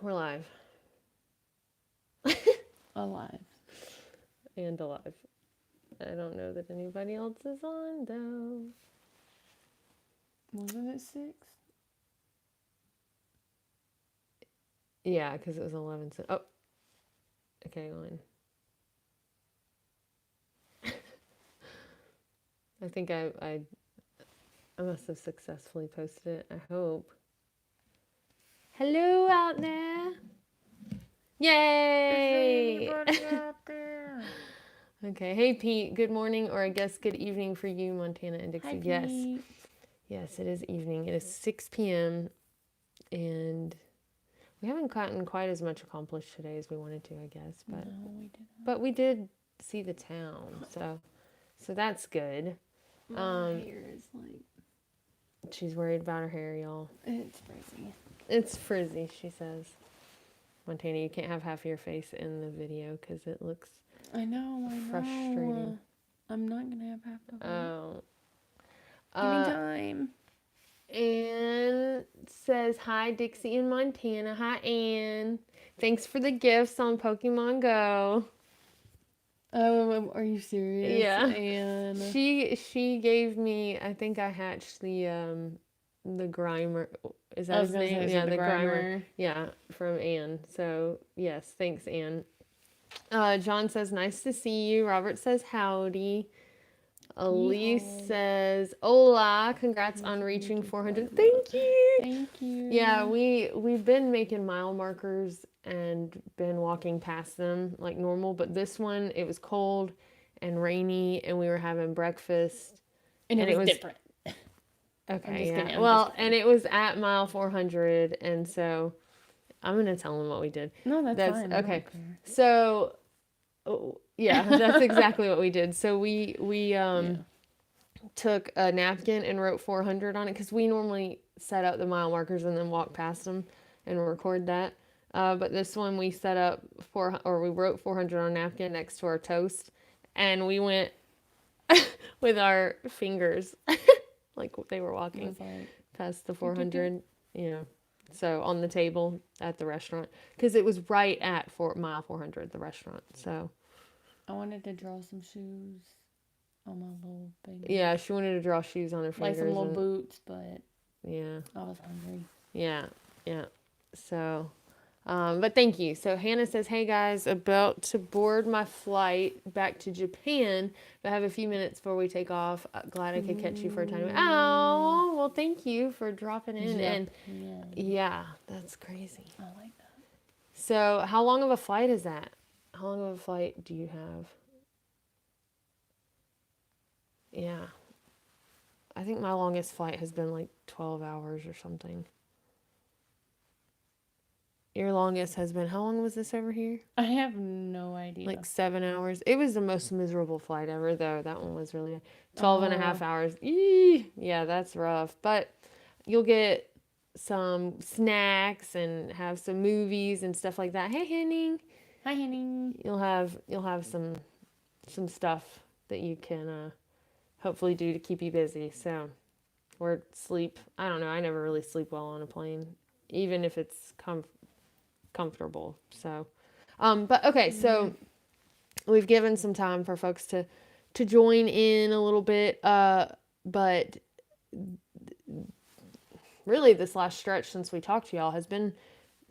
We're live. Alive. And alive. I don't know that anybody else is on, though. Wasn't it 6? Yeah, because it was 11. So, oh. Okay, on. I think I must have successfully posted it. I hope. Hello out there. Yay! Is anybody out there? Okay. Hey, Pete. Good morning, or I guess good evening for you, Montana and Dixie. Hi, Yes. Pete. Yes, it is evening. It is 6 p.m. and we haven't gotten quite as much accomplished today as we wanted to, I guess. But No, we didn't. But we did see the town, so that's good. My hair is like... She's worried about her hair, y'all. It's frizzy. It's frizzy, she says. Montana, you can't have half of your face in the video because it looks I know. frustrating. I'm not going to have half of it. Oh. Give me time. Anne says, hi, Dixie in Montana. Hi, Anne. Thanks for the gifts on Pokemon Go. Oh, are you serious? Yeah. And She gave me, I think I hatched the Grimer. Is that his name? Yeah, the Grimer. Yeah, from Anne. So, yes, thanks, Anne. John says, nice to see you. Robert says, howdy. Elise says, hola. Congrats on reaching 400. Thank you. Thank you. Yeah, we've been making mile markers and been walking past them like normal, but this one, it was cold and rainy, and we were having breakfast. And it was different. Okay, yeah. Well, and it was at mile 400, and so I'm going to tell them what we did. No, that's fine. Okay. So, yeah, that's exactly what we did. So we took a napkin and wrote 400 on it, because we normally set up the mile markers and then walk past them and record that. But this one we set up we wrote 400 on a napkin next to our toast, and we went with our fingers like they were walking past the 400, so on the table at the restaurant, because it was right at mile 400, the restaurant. So I wanted to draw some shoes on my little fingers. Yeah, she wanted to draw shoes on her fingers. Like some little boots, but yeah, I was hungry. Yeah. So, but thank you. So Hannah says, hey guys, about to board my flight back to Japan, but I have a few minutes before we take off. Glad I could catch you for a time. Oh, well, thank you for dropping in. And yeah, that's crazy. I like that. So how long of a flight is that? How long of a flight do you have? Yeah. I think my longest flight has been like 12 hours or something. Your longest has been, how long was this over here? I have no idea. Like 7 hours. It was the most miserable flight ever, though. That one was really 12 and a half hours. Eee! Yeah, that's rough. But you'll get some snacks and have some movies and stuff like that. Hey, Henning. Hi, Henning. You'll have some stuff that you can hopefully do to keep you busy. So, or sleep. I don't know. I never really sleep well on a plane, even if it's comfortable. So, but okay. So we've given some time for folks to join in a little bit. But really this last stretch since we talked to y'all has been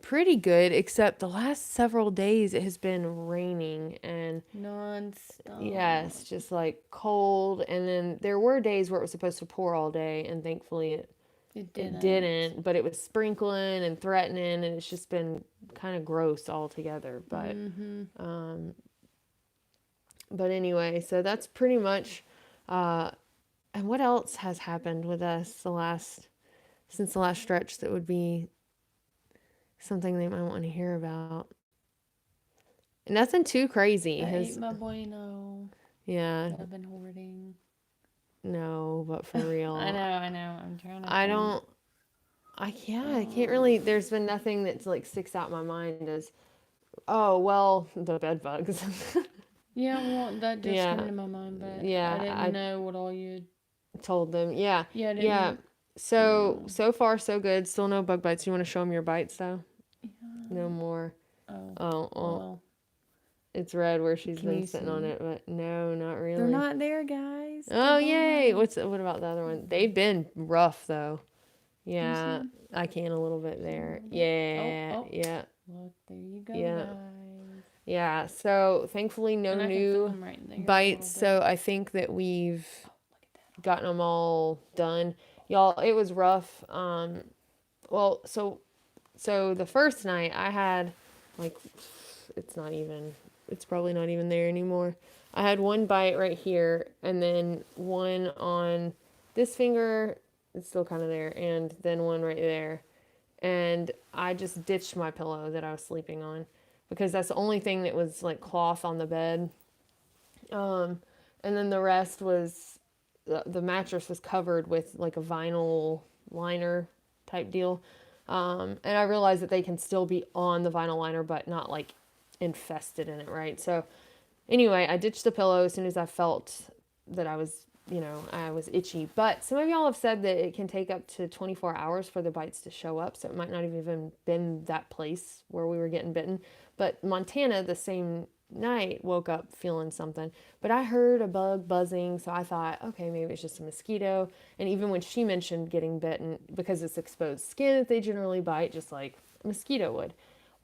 pretty good, except the last several days it has been raining and non-stop. Yes, just like cold. And then there were days where it was supposed to pour all day, and thankfully it didn't, but it was sprinkling and threatening, and it's just been kind of gross altogether. But but anyway, so that's pretty much and what else has happened with us since the last stretch that would be something they might want to hear about? Nothing too crazy. I ate my bueno. Yeah. I've been hoarding. No, but for real. I know. I'm trying to. I can't really. There's been nothing that's like sticks out in my mind as, oh well, the bed bugs. Yeah, well, that just came to my mind, but I didn't know what all you told them. Yeah. Yeah. So far so good. Still no bug bites. You want to show them your bites though? No more. Oh, well. It's red where she's been sitting on it, but no, not really. They're not there, guys. Oh, yay. What about the other one? They've been rough, though. Yeah, I can a little bit there. Yeah, yeah. Look, there you go, guys. Yeah, so thankfully no new bites, so I think that we've gotten them all done. Y'all, it was rough. Well, so the first night I had, like, it's probably not even there anymore. I had one bite right here, and then one on this finger, it's still kind of there, and then one right there. And I just ditched my pillow that I was sleeping on because that's the only thing that was like cloth on the bed. And then the rest was, the mattress was covered with like a vinyl liner type deal. And I realized that they can still be on the vinyl liner, but not like infested in it, right? So anyway, I ditched the pillow as soon as I felt that I was itchy. But some of y'all have said that it can take up to 24 hours for the bites to show up, so it might not have even been that place where we were getting bitten. But Montana, the same night, woke up feeling something. But I heard a bug buzzing, so I thought, okay, maybe it's just a mosquito. And even when she mentioned getting bitten, because it's exposed skin that they generally bite, just like a mosquito would.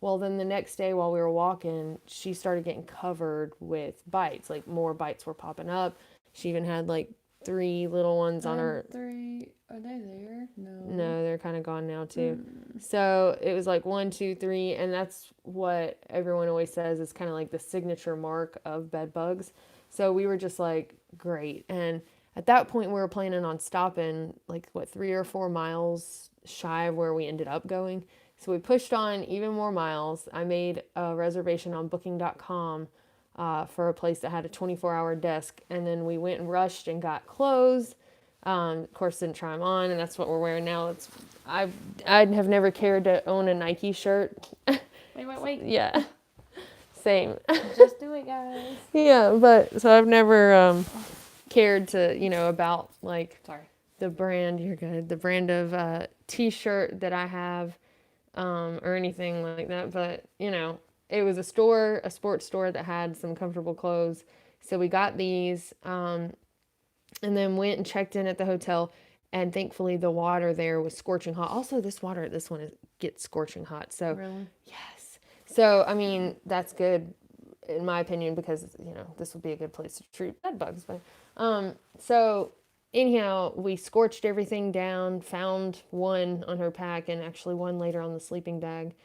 Well, then the next day while we were walking, she started getting covered with bites. Like more bites were popping up. She even had like 3 little ones on her. 3. Are they there? No. No, they're kind of gone now too. So it was like 1, 2, 3, and that's what everyone always says is kind of like the signature mark of bed bugs. So we were just like, great. And at that point, we were planning on stopping like 3 or 4 miles shy of where we ended up going. So we pushed on even more miles. I made a reservation on booking.com for a place that had a 24-hour desk. And then we went and rushed and got clothes. Of course, didn't try them on, and that's what we're wearing now. I have never cared to own a Nike shirt. Wait. Yeah. Same. Just do it, guys. Yeah, but so I've never cared to, about like the brand, you're good, the brand of t-shirt that I have or anything like that. But, it was a sports store that had some comfortable clothes. So we got these and then went and checked in at the hotel. And thankfully the water there was scorching hot. Also, this water at this one gets scorching hot. So, really? Yes. So, I mean, that's good in my opinion because, this would be a good place to treat bed bugs. But, so anyhow, we scorched everything down, found one on her pack and actually one later on the sleeping bag.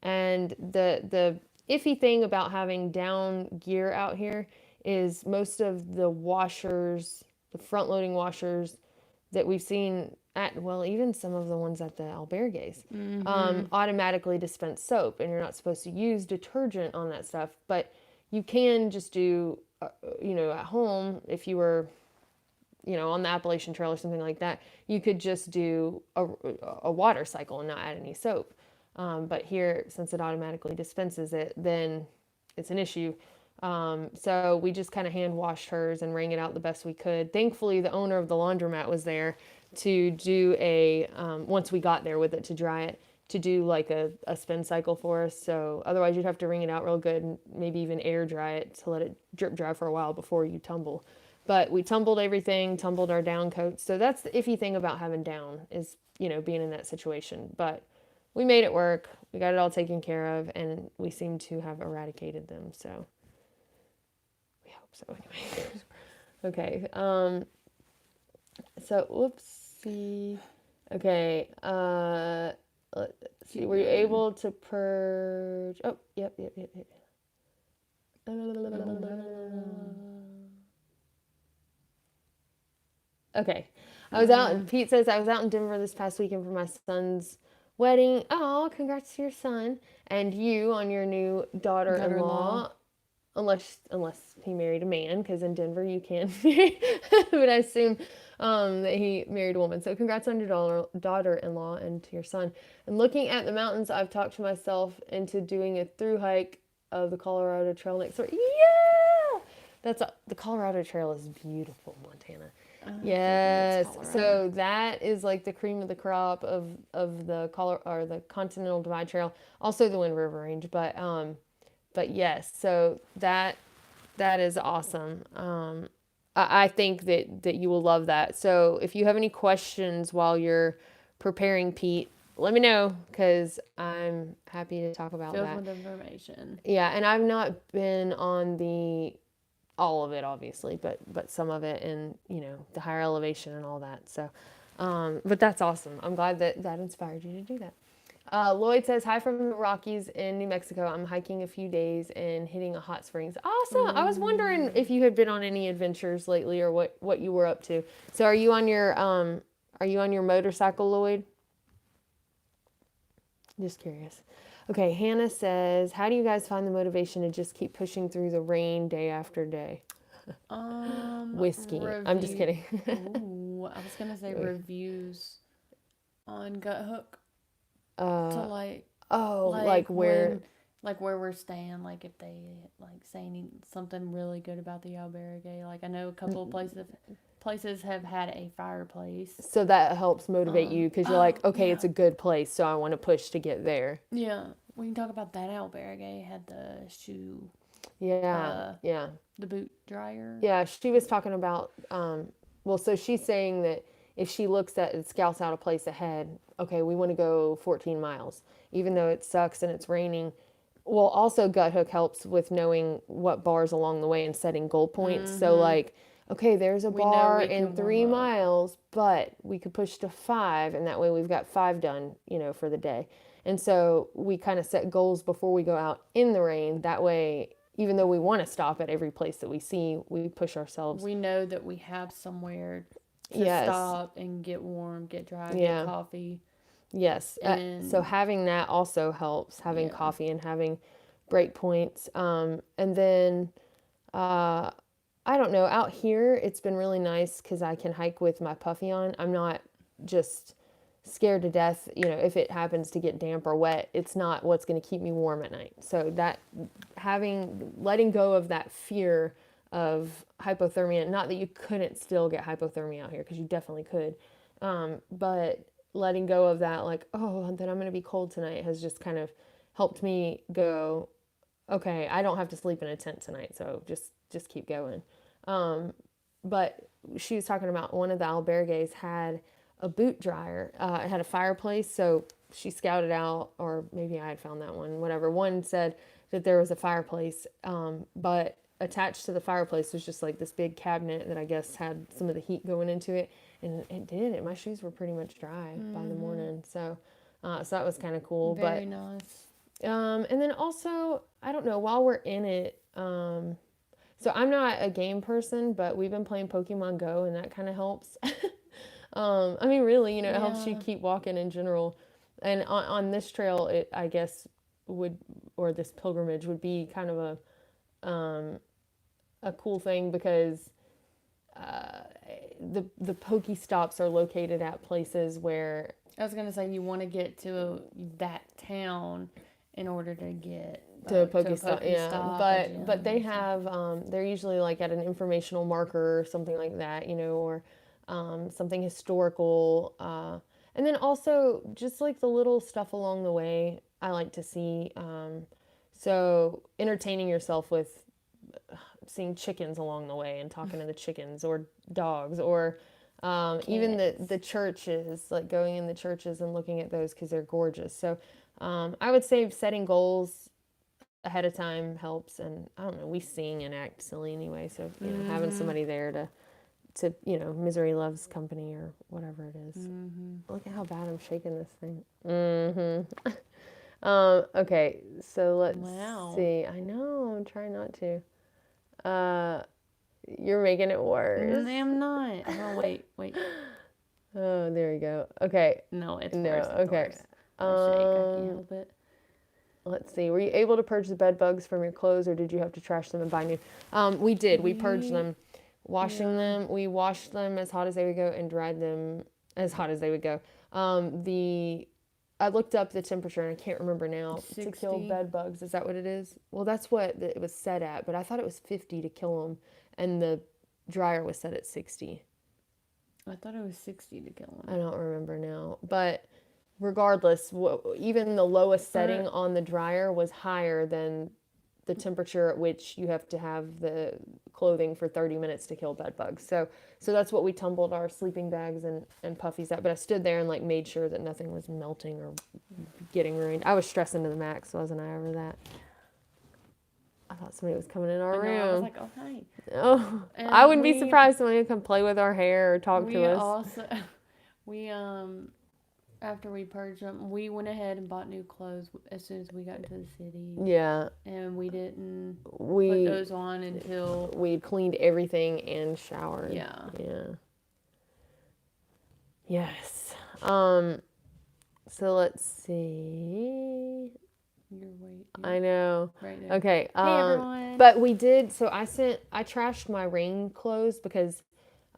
And the iffy thing about having down gear out here is most of the washers, the front loading washers that we've seen even some of the ones at the albergues, automatically dispense soap, and you're not supposed to use detergent on that stuff, but you can just do, at home, if you were, on the Appalachian Trail or something like that, you could just do a water cycle and not add any soap. But here, since it automatically dispenses it, then it's an issue. So we just kind of hand washed hers and wring it out the best we could. Thankfully, the owner of the laundromat was there to do once we got there with it to dry it, to do like a spin cycle for us. So otherwise you'd have to wring it out real good and maybe even air dry it to let it drip dry for a while before you tumble. But we tumbled everything, tumbled our down coats. So that's the iffy thing about having down is, being in that situation. But we made it work. We got it all taken care of, and we seem to have eradicated them. So we hope so anyway. Okay. So, whoopsie. Okay. Let's see. Were you able to purge? Oh, yep. Okay. Pete says, I was out in Denver this past weekend for my son's wedding. Oh, congrats to your son. And you on your new daughter-in-law. Unless he married a man, because in Denver you can marry. But I assume that he married a woman. So congrats on your daughter-in-law and to your son. And looking at the mountains, I've talked to myself into doing a thru-hike of the Colorado Trail next door. Yeah! The Colorado Trail is beautiful, Montana. Yes. So that is like the cream of the crop of the the Continental Divide Trail, also the Wind River Range, but yes, so that is awesome. I think that you will love that. So if you have any questions while you're preparing, Pete, let me know because I'm happy to talk about that. Filled with information. Yeah, and I've not been on all of it, obviously, but some of it, and the higher elevation and all that. So, but that's awesome. I'm glad that inspired you to do that. Lloyd says, hi from the Rockies in New Mexico. I'm hiking a few days and hitting a hot springs. Awesome. I was wondering if you had been on any adventures lately or what you were up to. So are you on your motorcycle, Lloyd? Just curious. Okay, Hannah says, how do you guys find the motivation to just keep pushing through the rain day after day? Whiskey. I'm just kidding. Ooh, I was going to say reviews on GutHook. To like where we're staying, like if they saying something really good about the albergue. Like I know a couple of places have had a fireplace, so that helps motivate you because you're like, okay, it's a good place, so I want to push to get there. Yeah, we can talk about that albergue. Had the shoe, the boot dryer. Yeah, she was talking about so she's saying that if she looks at and scouts out a place ahead, okay, we want to go 14 miles, even though it sucks and it's raining. Well, also GutHook helps with knowing what bars along the way and setting goal points. Mm-hmm. So like, okay, there's a bar in 3 miles, but we could push to 5, and that way we've got 5 done, for the day. And so we kind of set goals before we go out in the rain. That way, even though we want to stop at every place that we see, we push ourselves. We know that we have somewhere to stop and get warm, get dry, get coffee. Yes. So having that also helps, having coffee and having break points. And then, I don't know, out here, it's been really nice because I can hike with my puffy on. I'm not just scared to death, if it happens to get damp or wet, it's not what's going to keep me warm at night. So that letting go of that fear of hypothermia, not that you couldn't still get hypothermia out here, because you definitely could, but letting go of that, like, oh, then I'm going to be cold tonight, has just kind of helped me go, okay, I don't have to sleep in a tent tonight, so just keep going. But she was talking about one of the albergues had a boot dryer. It had a fireplace, so she scouted out, or maybe I had found that one, whatever. One said that there was a fireplace, but attached to the fireplace was just like this big cabinet that I guess had some of the heat going into it, and it did it. My shoes were pretty much dry by the morning, so that was kind of cool. Very nice. And then also, I don't know, while we're in it, so I'm not a game person, but we've been playing Pokemon Go, and that kind of helps. I mean, really, it helps you keep walking in general. And on this trail, it, I guess, or this pilgrimage would be kind of a cool thing because the Pokestops are located at places where... I was going to say, you want to get to that town in order to get... to a Pokestop, yeah. But they have, they're usually like at an informational marker or something like that, or something historical. And then also just like the little stuff along the way I like to see. So entertaining yourself with seeing chickens along the way and talking to the chickens, or dogs, or even the churches, like going in the churches and looking at those because they're gorgeous. So I would say setting goals ahead of time helps. And I don't know, we sing and act silly anyway, so having somebody there to misery loves company, or whatever it is. Look at how bad I'm shaking this thing. Okay, so let's see. I know, I'm trying not to. You're making it worse. I'm not. Oh, wait. Oh, there you go. Okay. No, it's worse. Okay. I can't help it. Let's see. Were you able to purge the bed bugs from your clothes, or did you have to trash them and buy new? We did. We purged them. Washing them, we washed them as hot as they would go and dried them as hot as they would go. I looked up the temperature, and I can't remember now. 60. To kill bed bugs, is that what it is? Well, that's what it was set at, but I thought it was 50 to kill them, and the dryer was set at 60. I thought it was 60 to kill I them. don't remember now. But regardless, even the lowest setting on the dryer was higher than the temperature at which you have to have the clothing for 30 minutes to kill bed bugs. So that's what we tumbled our sleeping bags and puffies at. But I stood there and like made sure that nothing was melting or getting ruined. I was stressing to the max, wasn't I, over that? I thought somebody was coming in our room. I was like, oh, hi. Oh, And I wouldn't be surprised somebody would come play with our hair or talk to us. Also, after we purged them, we went ahead and bought new clothes as soon as we got into the city. Yeah. And we didn't put We those on until we cleaned everything and showered. Yeah. Yeah. Yes. So let's see. You're waiting. I know. Right there. Okay. Hey everyone. But we did. So I trashed my rain clothes because,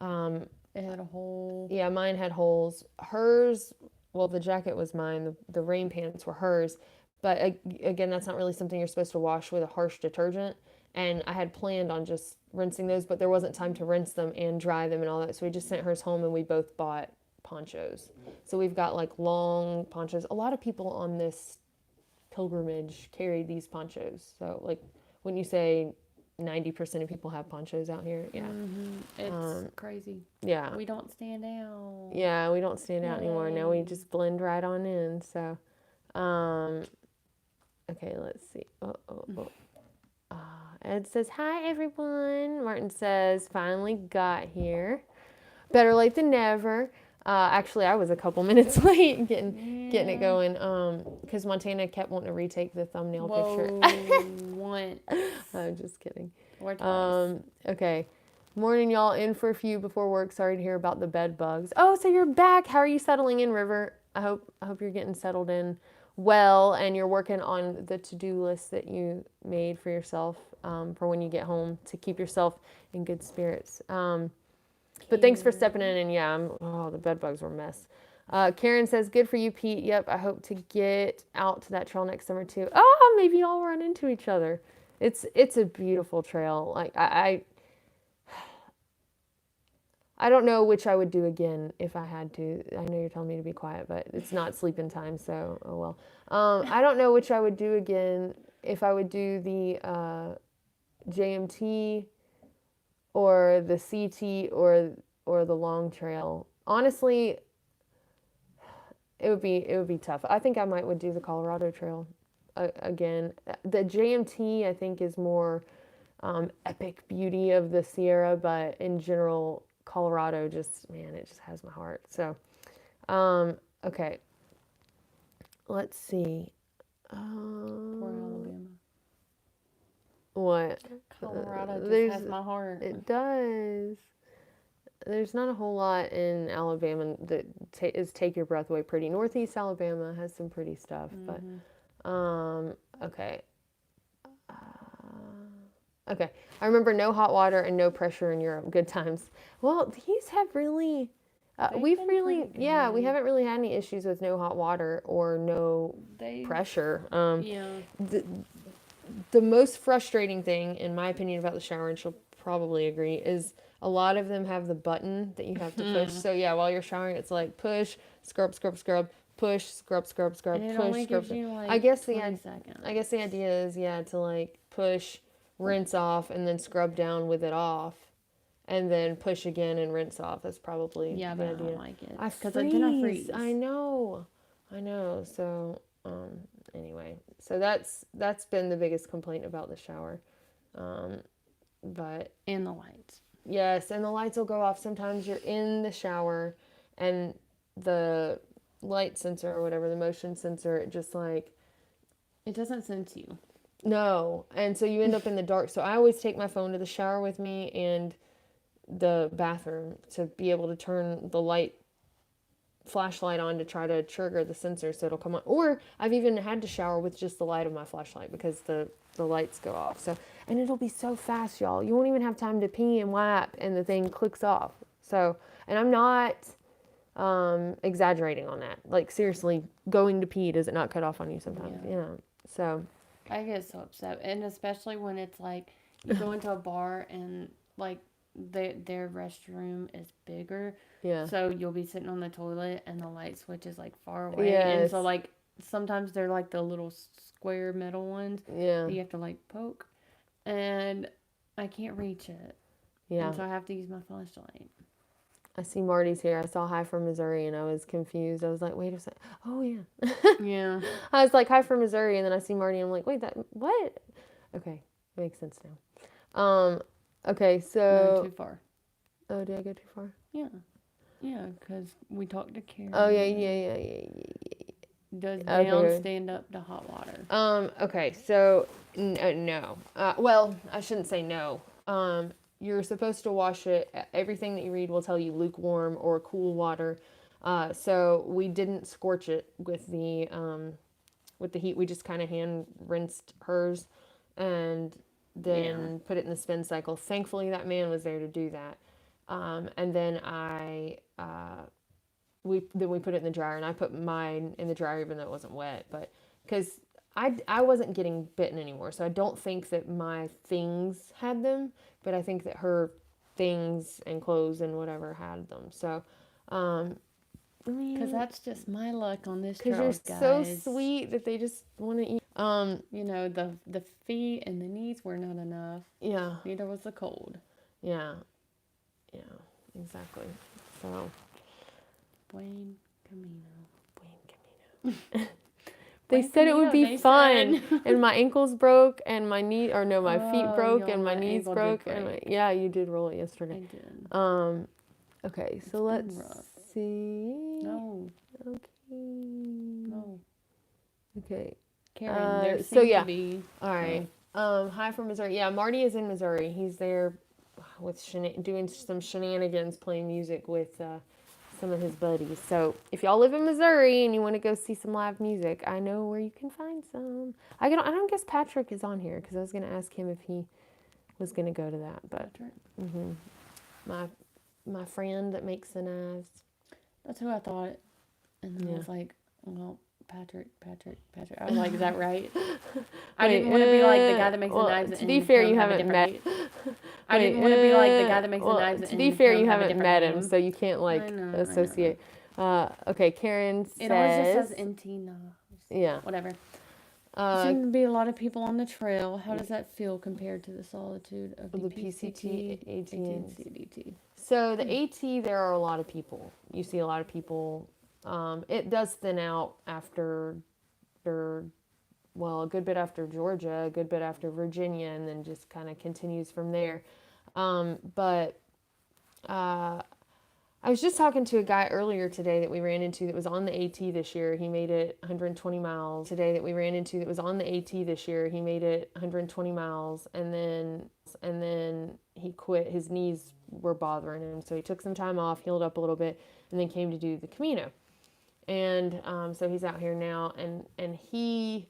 It had a hole. yeah, mine had holes. Hers, well, the jacket was mine. The rain pants were hers. But again, that's not really something you're supposed to wash with a harsh detergent. And I had planned on just rinsing those, but there wasn't time to rinse them and dry them and all that. So we just sent hers home and we both bought ponchos. So we've got like long ponchos. A lot of people on this pilgrimage carry these ponchos. So like when you say 90% of people have ponchos out here, yeah. It's crazy. Yeah. We don't stand out. Yeah, we don't stand out anymore. Now we just blend right on in. So, okay, let's see. Ed says, hi, everyone. Martin says, finally got here. Better late than never. Actually, I was a couple minutes late getting it going because Montana kept wanting to retake the thumbnail picture. Once. I'm just kidding. Or twice. Okay. Morning, y'all. In for a few before work. Sorry to hear about the bed bugs. Oh, so you're back. How are you settling in, River? I hope you're getting settled in well and you're working on the to-do list that you made for yourself for when you get home to keep yourself in good spirits. But thanks for stepping in, and yeah, the bed bugs were a mess. Karen says, good for you, Pete. Yep, I hope to get out to that trail next summer, too. Oh, maybe y'all run into each other. It's a beautiful trail. Like, I don't know which I would do again if I had to. I know you're telling me to be quiet, but it's not sleeping time, so oh well. I don't know which I would do again if I would do the JMT or the CT or the long trail. Honestly, it would be tough. I think I would do the Colorado Trail again. The JMT I think is more epic beauty of the Sierra, but in general, Colorado just it just has my heart. So, okay, let's see. Poor Alabama. What? Colorado just has my heart. It does. There's not a whole lot in Alabama that is take your breath away pretty. Northeast Alabama has some pretty stuff, but okay. Okay. I remember no hot water and no pressure in Europe. Good times. Well, these have really we haven't really had any issues with no hot water or no pressure. The most frustrating thing, in my opinion, about the shower, and she'll probably agree, is a lot of them have the button that you have to push. So yeah, while you're showering, it's like push, scrub, scrub, scrub, push, scrub, scrub, scrub, and it push, only scrub. gives you like I guess 20 seconds. I guess the idea is to like push, rinse off, and then scrub down with it off, and then push again and rinse off. That's probably the idea. I don't like it because then I freeze. I know. So anyway, so that's been the biggest complaint about the shower. But and the lights. Yes, and the lights will go off. Sometimes you're in the shower and the light sensor or whatever, the motion sensor, it just like it doesn't sense you. No. And so you end up in the dark. So I always take my phone to the shower with me and the bathroom to be able to turn the flashlight on to try to trigger the sensor so it'll come on. Or I've even had to shower with just the light of my flashlight because the lights go off. So, and it'll be so fast, y'all. You won't even have time to pee and wipe and the thing clicks off. So, and I'm not exaggerating on that. Like seriously, going to pee, does it not cut off on you sometimes? Yeah. You know. So I get so upset, and especially when it's like you go into a bar and like their restroom is bigger. Yeah. So you'll be sitting on the toilet and the light switch is like far away. And Yes. so like sometimes they're like the little square metal ones Yeah. that you have to like poke. And I can't reach it. Yeah. And so I have to use my flashlight. I see Marty's here. I saw Hi from Missouri and I was confused. I was like, wait a second. Oh, yeah. Yeah. I was like, Hi from Missouri. And then I see Marty and I'm like, wait, what? Okay. Makes sense now. Okay, No, so. too far. Oh, did I go too far? Yeah. Yeah, because we talked to Karen. Oh, yeah. Does Okay. down stand up to hot water? Okay, so no. Well, I shouldn't say no. You're supposed to wash it. Everything that you read will tell you lukewarm or cool water. So we didn't scorch it with the heat. We just kind of hand rinsed hers and then put it in the spin cycle. Thankfully, that man was there to do that. And then we put it in the dryer, and I put mine in the dryer even though it wasn't wet, but because I wasn't getting bitten anymore, so I don't think that my things had them, but I think that her things and clothes and whatever had them. So, Because that's just my luck on this because trail, you're so guys. sweet that they just want to eat. You know, the feet and the knees were not enough. Yeah, Neither was the cold. yeah, exactly. So, Buen Camino. they Buen said it would Camino, be they fun, said. and my ankles broke, and my knee, or no, my feet Oh, broke, yeah, and my my knees ankle did broke, and break. yeah, you did roll it I yesterday. did. Okay, so been let's rough. see. No. Okay. No. Okay. Karen, there so seems yeah. to be. All right. Hi from Missouri. Yeah, Marty is in Missouri. He's there with doing some shenanigans, playing music with some of his buddies. So if y'all live in Missouri and you want to go see some live music, I know where you can find some. I don't guess Patrick is on here because I was going to ask him if he was going to go to that, but my friend that makes the knives. That's who I thought. And then I Yeah. was like, well, Patrick. I was like, is that right? I didn't want to be like the guy that makes the knives. To be fair, you haven't met. I didn't want to be like the guy that makes the knives. To be fair, you haven't met him, so you can't like associate. Okay, Karen says. It always just says NT knives. Yeah. Whatever. There seem to be a lot of people on the trail. How does that feel compared to the solitude of the PCT, AT, and CDT? So the AT, there are a lot of people. You see a lot of people. It does thin out after, well, a good bit after Georgia, a good bit after Virginia, and then just kind of continues from there. But I was just talking to a guy earlier today that we ran into that was on the AT this year. He made it 120 miles. Today that we ran into that was on the AT this year. He made it 120 miles, and then he quit. His knees were bothering him, so he took some time off, healed up a little bit, and then came to do the Camino. And so he's out here now, and he,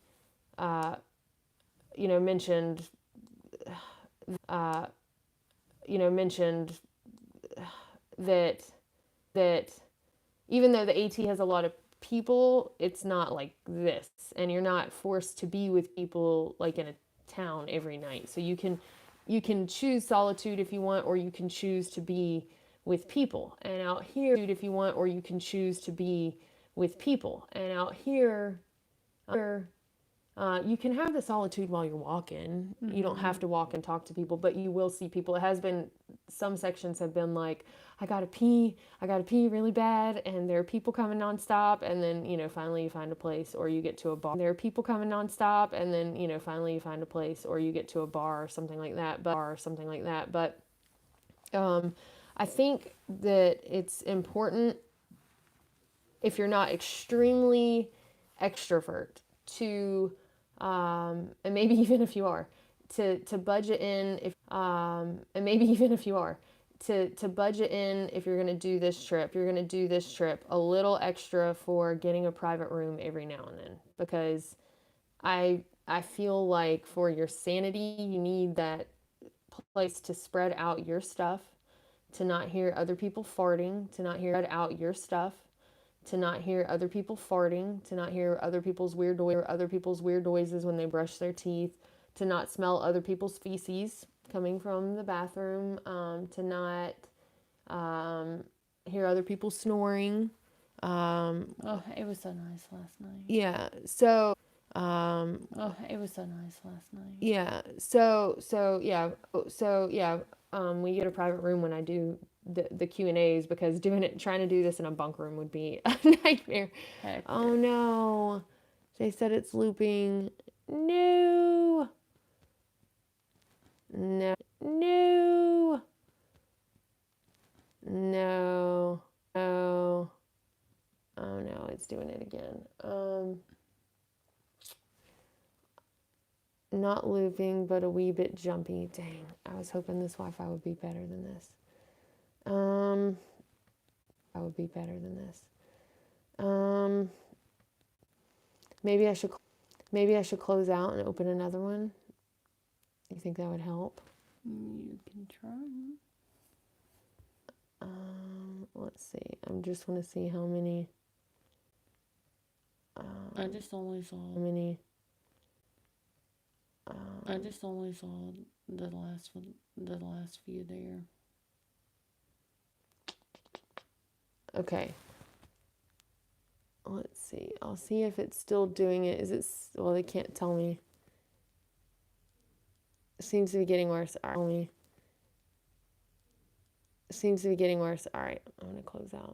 mentioned that even though the AT has a lot of people, it's not like this, and you're not forced to be with people like in a town every night. So you can choose solitude if you want, or you can choose to be with people. And out here, if you want, or you can choose to be with people. And out here, you can have the solitude while you're walking. You don't have to walk and talk to people, but you will see people. It has been, some sections have been like, I gotta pee really bad, and there are people coming nonstop, and then, finally you find a place, or you get to a bar. There are people coming nonstop, and then, finally you find a place, or you get to a bar or something like that. But I think that it's important, if you're not extremely extrovert, to and maybe even if you are, to budget in to budget in, if you're going to do this trip, a little extra for getting a private room every now and then, because I feel like for your sanity, you need that place to spread out your stuff, to not hear other people farting, to not hear out your stuff, to not hear other people farting, to not hear other people's weird noises when they brush their teeth, to not smell other people's feces, coming from the bathroom, to not hear other people snoring. Oh, it was so nice last night. Yeah, so Oh, it was so nice last night. yeah, we get a private room when I do the Q&As, because trying to do this in a bunk room would be a nightmare. Heck. Oh no. They said it's looping. No. No. No. No. No. Oh no, it's doing it again. Not looping, but a wee bit jumpy. Dang, I was hoping this Wi-Fi would be better than this. I would be better than this. Maybe I should close out and open another one. You think that would help? You can try. Let's see. I just want to see how many. I just only saw. How many? I just only saw the last one, the last few there. Okay. Let's see. I'll see if it's still doing it. Well, they can't tell me. It seems to be getting worse. All right. It seems to be getting worse. All right. I'm going to close out.